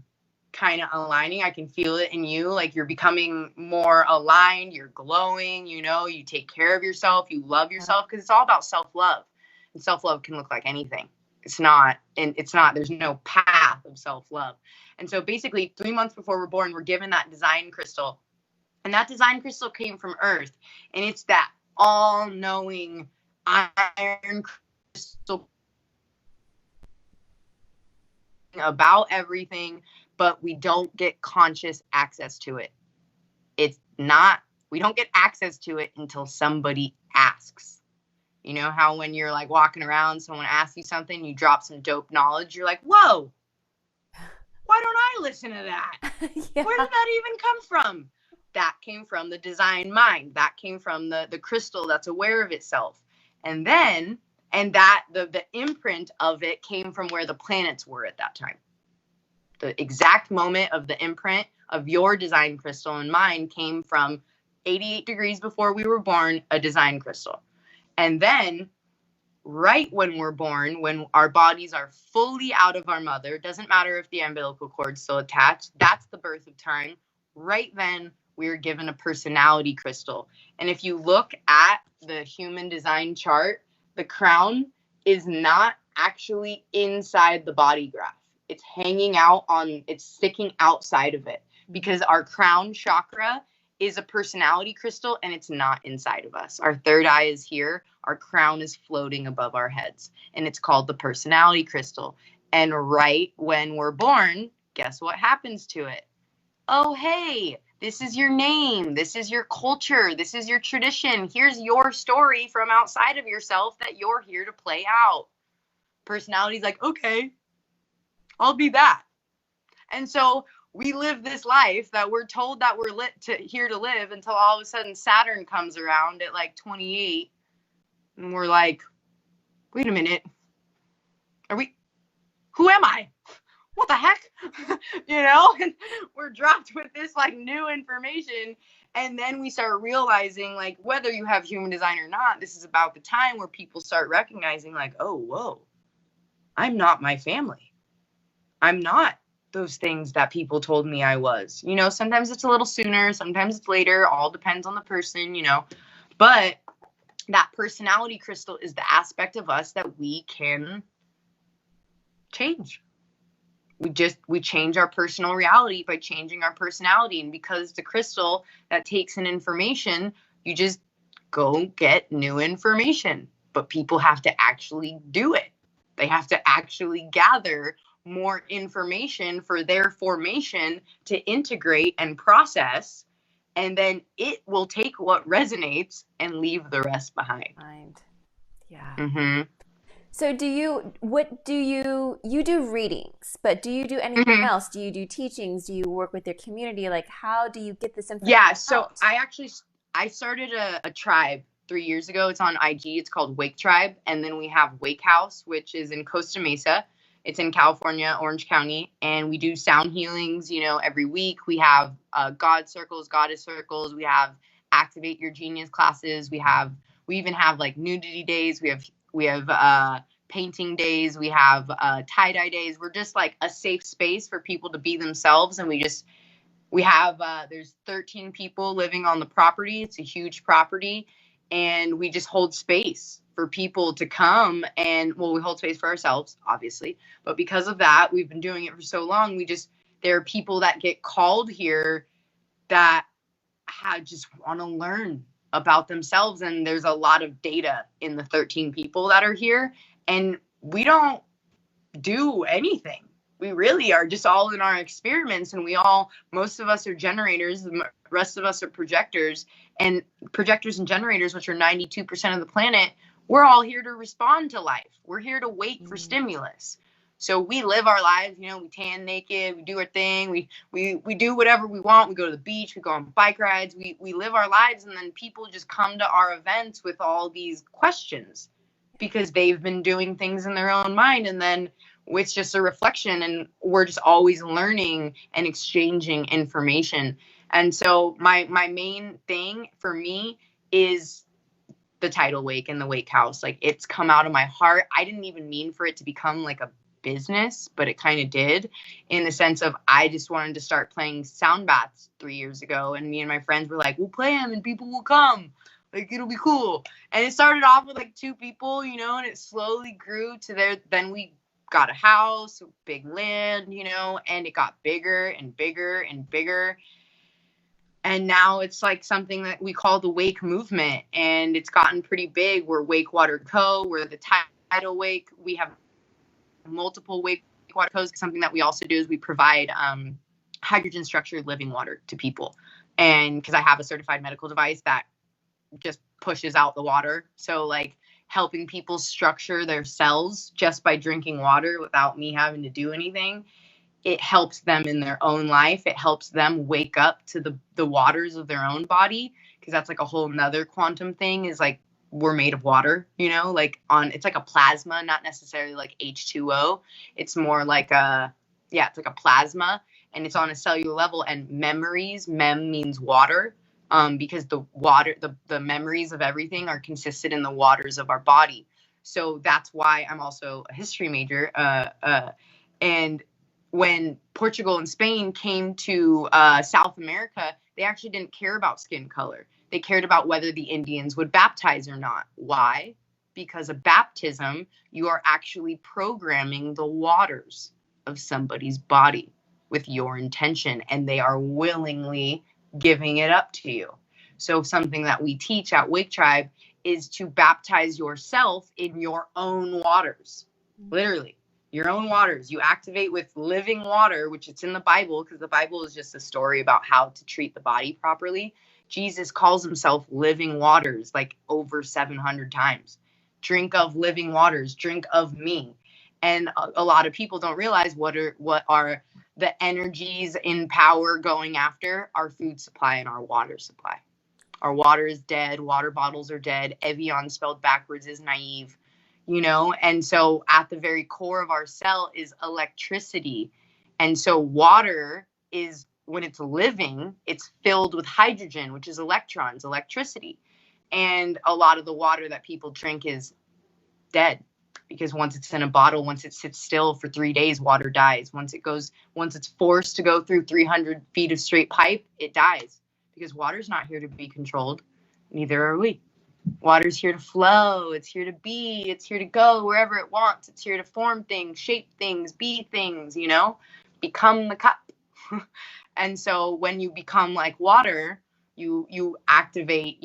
kind of aligning. I can feel it in you. Like, you're becoming more aligned. You're glowing, you take care of yourself. You love yourself, because it's all about self-love. And self-love can look like anything. There's no path of self-love. And so basically 3 months before we're born, we're given that design crystal. And that design crystal came from Earth. And it's that all-knowing iron crystal about everything, but we don't get conscious access to it. We don't get access to it until somebody asks. You know how when you're like walking around, someone asks you something, you drop some dope knowledge, you're like, whoa, why don't I listen to that? Yeah. Where did that even come from? That came from the design mind. That came from the crystal that's aware of itself. And then, the imprint of it came from where the planets were at that time. The exact moment of the imprint of your design crystal and mine came from 88 degrees before we were born, a design crystal. And then right when we're born, when our bodies are fully out of our mother, doesn't matter if the umbilical cord's still attached, that's the birth of time. Right then, we are given a personality crystal. And if you look at the human design chart, the crown is not actually inside the body graph. It's it's sticking outside of it, because our crown chakra is a personality crystal, and it's not inside of us. Our third eye is here. Our crown is floating above our heads, and it's called the personality crystal. And right when we're born, guess what happens to it? Oh, hey, this is your name. This is your culture. This is your tradition. Here's your story from outside of yourself that you're here to play out. Personality's like, okay, I'll be that. And so we live this life that we're told that we're here to live, until all of a sudden Saturn comes around at like 28, and we're like, wait a minute, who am I? What the heck? And we're dropped with this like new information. And then we start realizing, like, whether you have human design or not, this is about the time where people start recognizing, like, oh, whoa, I'm not my family. I'm not those things that people told me I was. You know, sometimes it's a little sooner, sometimes it's later, all depends on the person, you know. But that personality crystal is the aspect of us that we can change. We change our personal reality by changing our personality. And because the crystal that takes in information, you just go get new information. But people have to actually do it. They have to actually gather more information for their formation to integrate and process. And then it will take what resonates and leave the rest behind. Mind. Yeah. Mm-hmm. So you do readings, but do you do anything Mm-hmm. else? Do you do teachings? Do you work with your community? Like, how do you get this information Yeah, so out? I started a tribe 3 years ago. It's on IG. It's called Wake Tribe, and then we have Wake House, which is in Costa Mesa. It's in California, Orange County, and we do sound healings. You know, every week we have God circles, goddess circles. We have activate your genius classes. We even have like nudity days. We have painting days. We have tie dye days. We're just like a safe space for people to be themselves, and we have there's 13 people living on the property. It's a huge property, and we just hold space for people to come. And well, we hold space for ourselves, obviously, but because of that, we've been doing it for so long. There are people that get called here that just want to learn about themselves, and there's a lot of data in the 13 people that are here, and we don't do anything. We really are just all in our experiments, and most of us are generators, the rest of us are projectors, and projectors and generators, which are 92% of the planet. We're all here to respond to life. We're here to wait for stimulus. So we live our lives, you know, we tan naked, we do our thing, we do whatever we want. We go to the beach, we go on bike rides, we live our lives, and then people just come to our events with all these questions because they've been doing things in their own mind, and then it's just a reflection, and we're just always learning and exchanging information. And so my main thing for me is the tidal wake and the wake house. Like, it's come out of my heart. I didn't even mean for it to become like a business, but it kind of did, in the sense of I just wanted to start playing sound baths 3 years ago, and me and my friends were like, we'll play them and people will come, like, it'll be cool. And it started off with like 2 people, you know, and it slowly grew to there. Then we got a house, big land, you know, and it got bigger and bigger and bigger. And now it's like something that we call the Wake movement, and it's gotten pretty big. We're Wake Water Co. We're the tidal wake. We have multiple Wake Water Co's. Something that we also do is we provide hydrogen structured living water to people. And because I have a certified medical device that just pushes out the water. So like helping people structure their cells just by drinking water without me having to do anything. It helps them in their own life. It helps them wake up to the waters of their own body. Cause that's like a whole nother quantum thing, is like, we're made of water, you know, like it's like a plasma, not necessarily like H2O. It's more like it's like a plasma, and it's on a cellular level. And memories, means water. Because the water, the memories of everything are consistent in the waters of our body. So that's why I'm also a history major. And when Portugal and Spain came to South America, they actually didn't care about skin color. They cared about whether the Indians would baptize or not. Why? Because a baptism, you are actually programming the waters of somebody's body with your intention, and they are willingly giving it up to you. So something that we teach at Wake Tribe is to baptize yourself in your own waters. Literally, your own waters. You activate with living water, which it's in the Bible, because the Bible is just a story about how to treat the body properly. Jesus calls himself living waters like over 700 times. Drink of living waters, drink of me. And a lot of people don't realize what are the energies in power going after our food supply and our water supply. Our water is dead. Water bottles are dead. Evian spelled backwards is naive, you know? And so at the very core of our cell is electricity. And so water is, when it's living, it's filled with hydrogen, which is electrons, electricity. And a lot of the water that people drink is dead. because once it's in a bottle, once it sits still for 3 days, water dies. Once it's forced to go through 300 feet of straight pipe, it dies, because water's not here to be controlled. Neither are we. Water's here to flow. It's here to be. It's here to go wherever it wants. It's here to form things, shape things, be things, become the cup. And so when you become like water, you activate,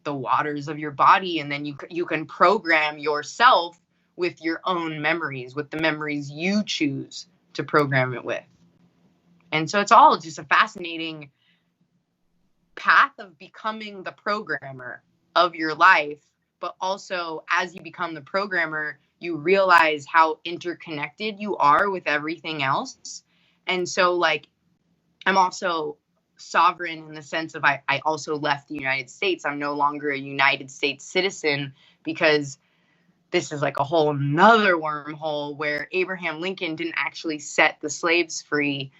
the waters of your body, and then you can program yourself with your own memories, with the memories you choose to program it with. And so it's all just a fascinating path of becoming the programmer of your life. But also, as you become the programmer, you realize how interconnected you are with everything else. And so, like, I'm also sovereign in the sense of I also left the United States. I'm no longer a United States citizen, because this is like a whole nother wormhole where Abraham Lincoln didn't actually set the slaves free.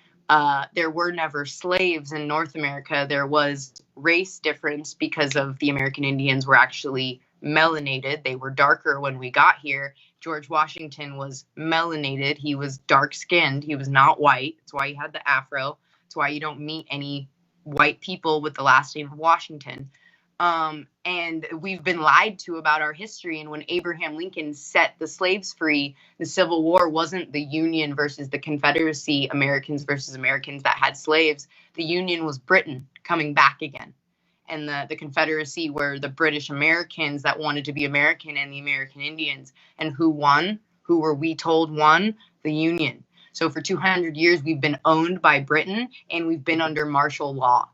There were never slaves in North America. There was race difference because of the American Indians were actually melanated. They were darker when we got here. George Washington was melanated. He was dark skinned. He was not white. That's why he had the afro. That's why you don't meet any white people with the last name of Washington. And we've been lied to about our history. And when Abraham Lincoln set the slaves free, the Civil War wasn't the Union versus the Confederacy, Americans versus Americans that had slaves. The Union was Britain coming back again. And the Confederacy were the British Americans that wanted to be American, and the American Indians. And who won? Who were we told won? The Union. So for 200 years, we've been owned by Britain, and we've been under martial law.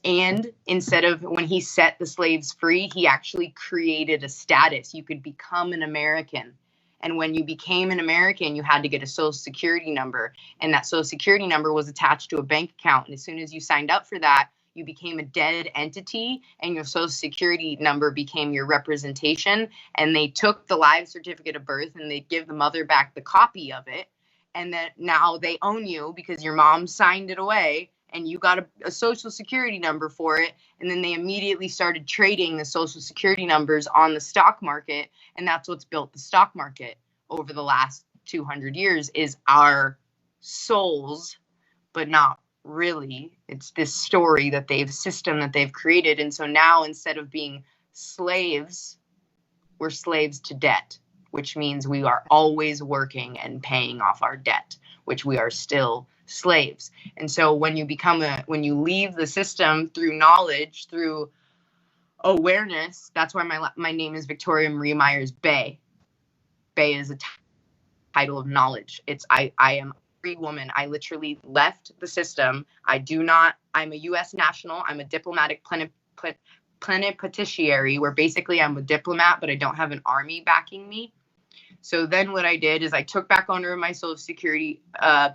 And instead of, when he set the slaves free, he actually created a status. You could become an American. And when you became an American, you had to get a social security number. And that social security number was attached to a bank account. And as soon as you signed up for that, you became a dead entity, and your social security number became your representation. And they took the live certificate of birth and they give the mother back the copy of it. And then now they own you because your mom signed it away, and you got a social security number for it. And then they immediately started trading the social security numbers on the stock market. And that's what's built the stock market over the last 200 years, is our souls, but not really. It's this system that they've created. And so now, instead of being slaves, we're slaves to debt, which means we are always working and paying off our debt, which we are still slaves. And so when you leave the system through knowledge, through awareness, that's why my name is Victoria Marie Myers Bay. Bay is a title of knowledge. I am a free woman. I literally left the system. I'm a U.S. national. I'm a diplomatic plenipotentiary, where basically I'm a diplomat, but I don't have an army backing me. So then what I did is I took back ownership of my Social Security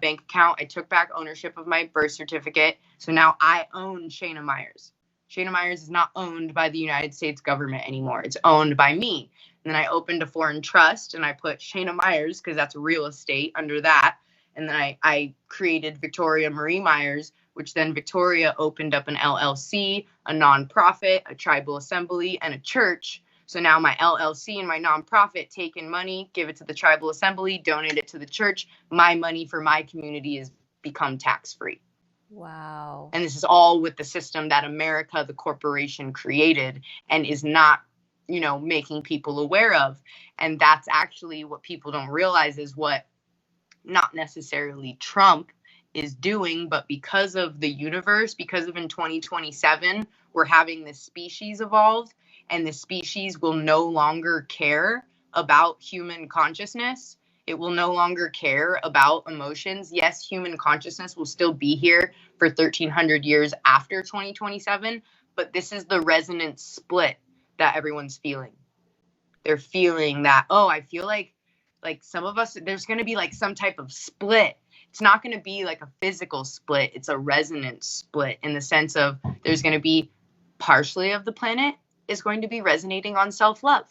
bank account. I took back ownership of my birth certificate. So now I own Shayna Myers. Shayna Myers is not owned by the United States government anymore. It's owned by me. And then I opened a foreign trust, and I put Shayna Myers, because that's real estate, under that. And then I created Victoria Marie Myers, which then Victoria opened up an LLC, a nonprofit, a tribal assembly, and a church. So now my LLC and my nonprofit take in money, give it to the tribal assembly, donate it to the church. My money for my community has become tax-free. Wow. And this is all with the system that America, the corporation, created, and is not, making people aware of. And that's actually what people don't realize, is what not necessarily Trump is doing, but because of the universe, because of in 2027, we're having this species evolve. And the species will no longer care about human consciousness. It will no longer care about emotions. Yes, human consciousness will still be here for 1,300 years after 2027, but this is the resonance split that everyone's feeling. They're feeling that, I feel like some of us, there's going to be like some type of split. It's not going to be like a physical split. It's a resonance split, in the sense of there's going to be partially of the planet is going to be resonating on self-love.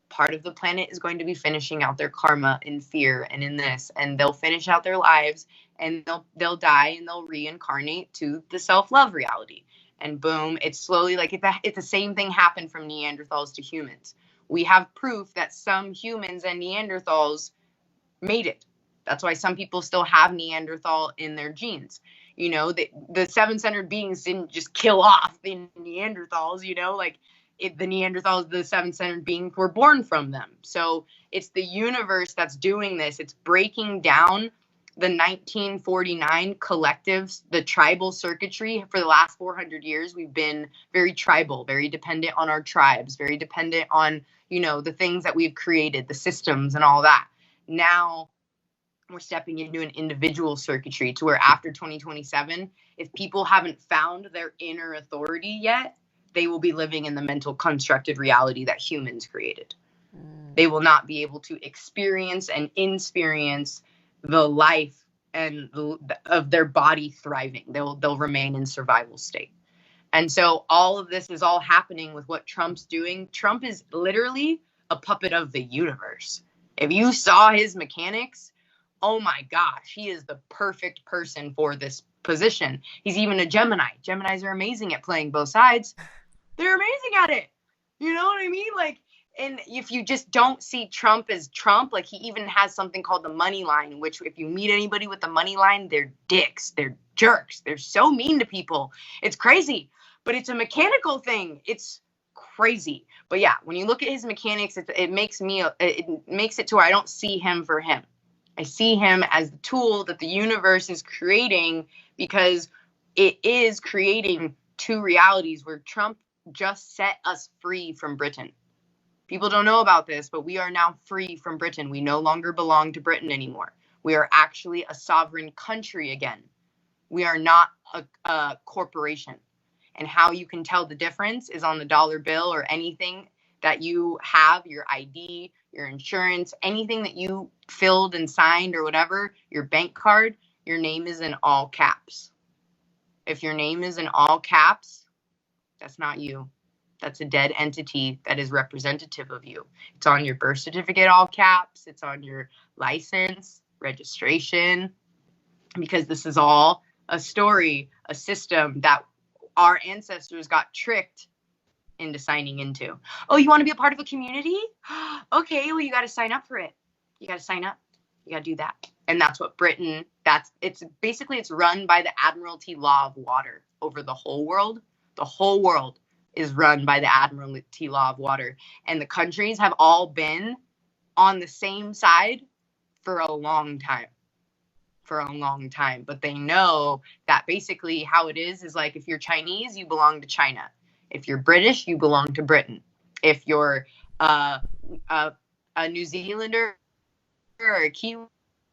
Part of the planet is going to be finishing out their karma in fear and in this, and they'll finish out their lives, and they'll die, and they'll reincarnate to the self-love reality. And boom, it's slowly, like, it's the same thing happened from Neanderthals to humans. We have proof that some humans and Neanderthals made it. That's why some people still have Neanderthal in their genes. You know, the seven-centered beings didn't just kill off the Neanderthals, you know, like the Neanderthals, the seven-centered beings were born from them. So it's the universe that's doing this. It's breaking down the 1949 collectives, the tribal circuitry. For the last 400 years, we've been very tribal, very dependent on our tribes, very dependent on, you know, the things that we've created, the systems and all that. Now we're stepping into an individual circuitry to where after 2027, if people haven't found their inner authority yet, they will be living in the mental constructed reality that humans created. They will not be able to experience and experience the life and of their body thriving. They'll remain in survival state. And so all of this is all happening with what Trump's doing. Trump is literally a puppet of the universe. If you saw his mechanics, oh my gosh, he is the perfect person for this position. He's even a Gemini. Geminis are amazing at playing both sides. They're amazing at it. You know what I mean? Like, and if you just don't see Trump as Trump, like he even has something called the money line, which if you meet anybody with the money line, they're dicks, they're jerks, they're so mean to people. It's crazy, but it's a mechanical thing. It's crazy. But yeah, when you look at his mechanics, it makes it to where I don't see him for him. I see him as the tool that the universe is creating, because it is creating two realities where Trump just set us free from Britain. People don't know about this, but we are now free from Britain. We no longer belong to Britain anymore. We are actually a sovereign country again. We are not a corporation. And how you can tell the difference is on the dollar bill or anything that you have, your ID, your insurance, anything that you filled and signed or whatever, your bank card, your name is in all caps. If your name is in all caps, that's not you. That's a dead entity that is representative of you. It's on your birth certificate, all caps. It's on your license, registration, because this is all a story, a system that our ancestors got tricked into signing into. Oh, you want to be a part of a community? Okay, well, you got to sign up for it. You got to sign up. You got to do that. And that's what Britain, it's run by the Admiralty Law of Water over the whole world. The whole world is run by the Admiralty Law of Water. And the countries have all been on the same side for a long time. But they know that basically how it is like, if you're Chinese, you belong to China. If you're British, you belong to Britain. If you're a New Zealander or a Kiwi,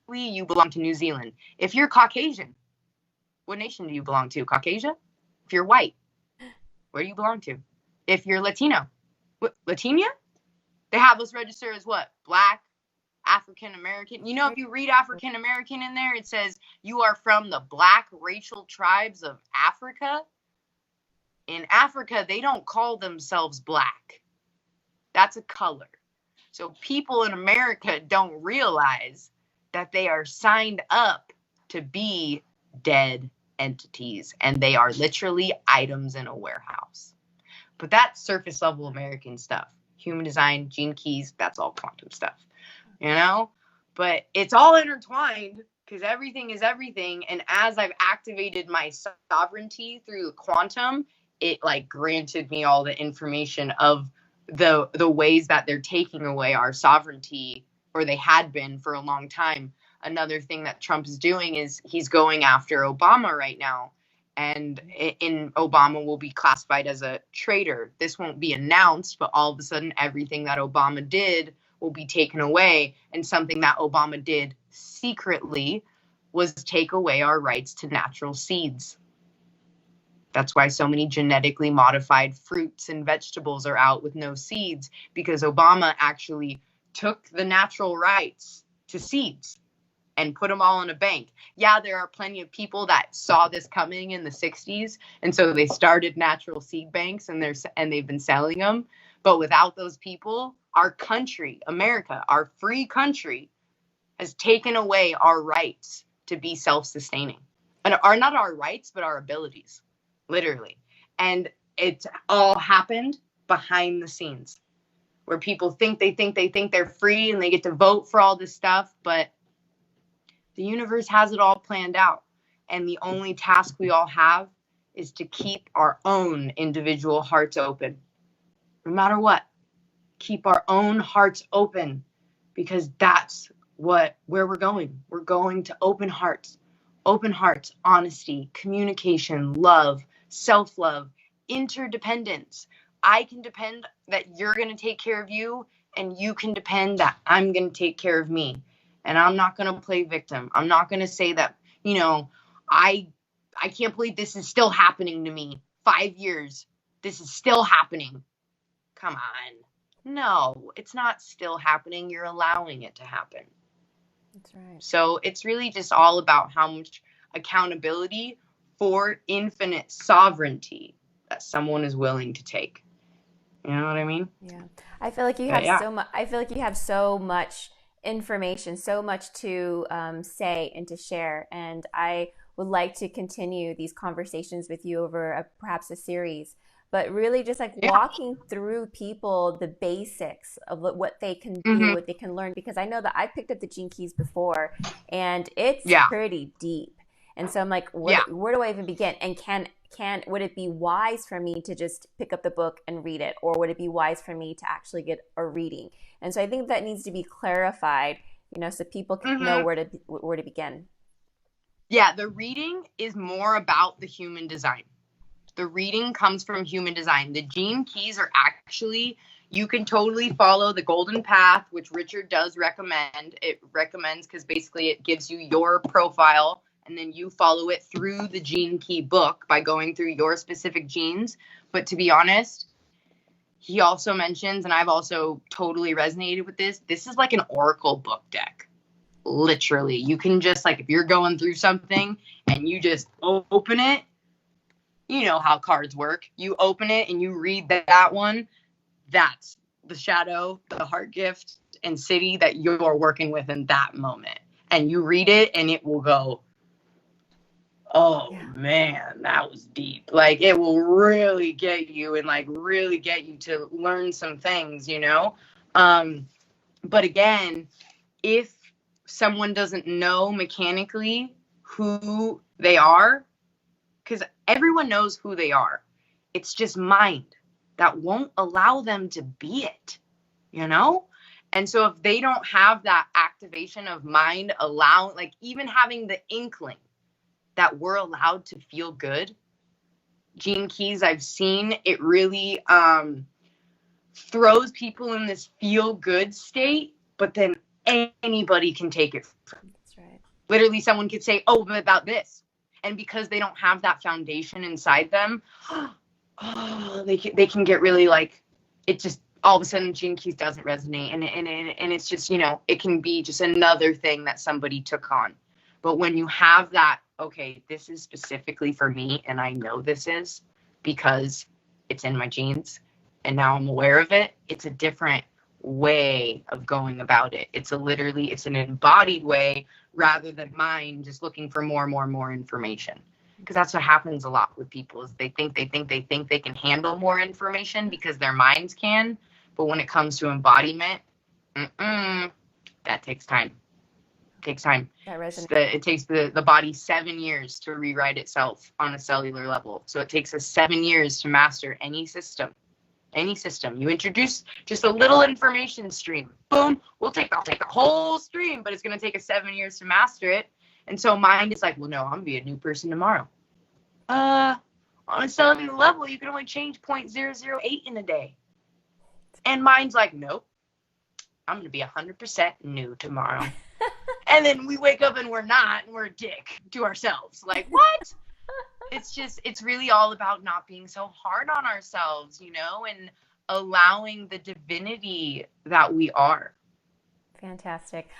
you belong to New Zealand. If you're Caucasian, what nation do you belong to? Caucasia? If you're white, where do you belong to? If you're Latino, Latina? They have us register as what? Black, African American. You know, if you read African American in there, it says you are from the Black racial tribes of Africa. In Africa, they don't call themselves Black. That's a color. So people in America don't realize that they are signed up to be dead entities, and they are literally items in a warehouse. But that's surface level American stuff. Human design, gene keys, that's all quantum stuff, you know? But it's all intertwined, because everything is everything. And as I've activated my sovereignty through quantum, it like granted me all the information of the ways that they're taking away our sovereignty, or they had been for a long time. Another thing that Trump is doing is he's going after Obama right now. And Obama will be classified as a traitor. This won't be announced, but all of a sudden everything that Obama did will be taken away. And something that Obama did secretly was take away our rights to natural seeds. That's why so many genetically modified fruits and vegetables are out with no seeds, because Obama actually took the natural rights to seeds and put them all in a bank. Yeah, there are plenty of people that saw this coming in the 60s, and so they started natural seed banks, and they've been selling them. But without those people, our country, America, our free country, has taken away our rights to be self-sustaining. And are not our rights, but our abilities, literally. And it's all happened behind the scenes. where people think they're free and they get to vote for all this stuff, but the universe has it all planned out. And the only task we all have is to keep our own individual hearts open. No matter what, keep our own hearts open, because that's where we're going. We're going to open hearts, honesty, communication, love, self-love, interdependence. I can depend that you're going to take care of you, and you can depend that I'm going to take care of me. And I'm not going to play victim. I'm not going to say that, I can't believe this is still happening to me. 5 years, this is still happening. Come on. No, it's not still happening. You're allowing it to happen. That's right. So it's really just all about how much accountability for infinite sovereignty that someone is willing to take. You know what I mean? Yeah. I feel like you But have yeah. so much. I feel like you have so much information, so much to say and to share. And I would like to continue these conversations with you over perhaps a series. But really, just like Yeah. walking through people the basics of what they can do, Mm-hmm. what they can learn. Because I know that I picked up the Gene Keys before, and it's Yeah. pretty deep. And so I'm like, Yeah. where do I even begin? And would it be wise for me to just pick up the book and read it, or would it be wise for me to actually get a reading? And so I think that needs to be clarified, so people can know Mm-hmm. where to begin. Yeah. The reading is more about the human design. The reading comes from human design. The Gene Keys are actually, you can totally follow the golden path, which Richard does recommend. It recommends because basically it gives you your profile, and then you follow it through the Gene Key book by going through your specific genes. But to be honest, he also mentions, and I've also totally resonated with this is like an oracle book deck. Literally. You can just, like, if you're going through something and you just open it, you know how cards work. You open it and you read that one. That's the shadow, the heart gift, and city that you're working with in that moment. And you read it and it will go, oh Yeah. man, that was deep. Like, it will really get you, and like really get you to learn some things, But again, if someone doesn't know mechanically who they are, because everyone knows who they are. It's just mind that won't allow them to be it, And so if they don't have that activation of mind, like even having the inkling that we're allowed to feel good, Gene Keys, I've seen it really throws people in this feel good state, but then anybody can take it. That's right. Literally, someone could say, oh, but about this. And because they don't have that foundation inside them, they can get really like, it just, all of a sudden, Gene Keys doesn't resonate. And it's just, it can be just another thing that somebody took on. But when you have that, okay, this is specifically for me, and I know this is because it's in my genes, and now I'm aware of it, it's a different way of going about it. It's an embodied way rather than mine just looking for more information. Because that's what happens a lot with people, is they think they can handle more information because their minds can. But when it comes to embodiment, that takes time. It takes time. That resonates. It takes the body 7 years to rewrite itself on a cellular level. So it takes us 7 years to master any system. You introduce just a little information stream, boom, I'll take the whole stream, but it's going to take us 7 years to master it. And so mind is like, well, no, I'm going to be a new person tomorrow. On a cellular level, you can only change 0.008 in a day. And mind's like, nope, I'm going to be 100% new tomorrow. And then we wake up and we're not, and we're a dick to ourselves. Like, what? It's really all about not being so hard on ourselves, and allowing the divinity that we are. Fantastic.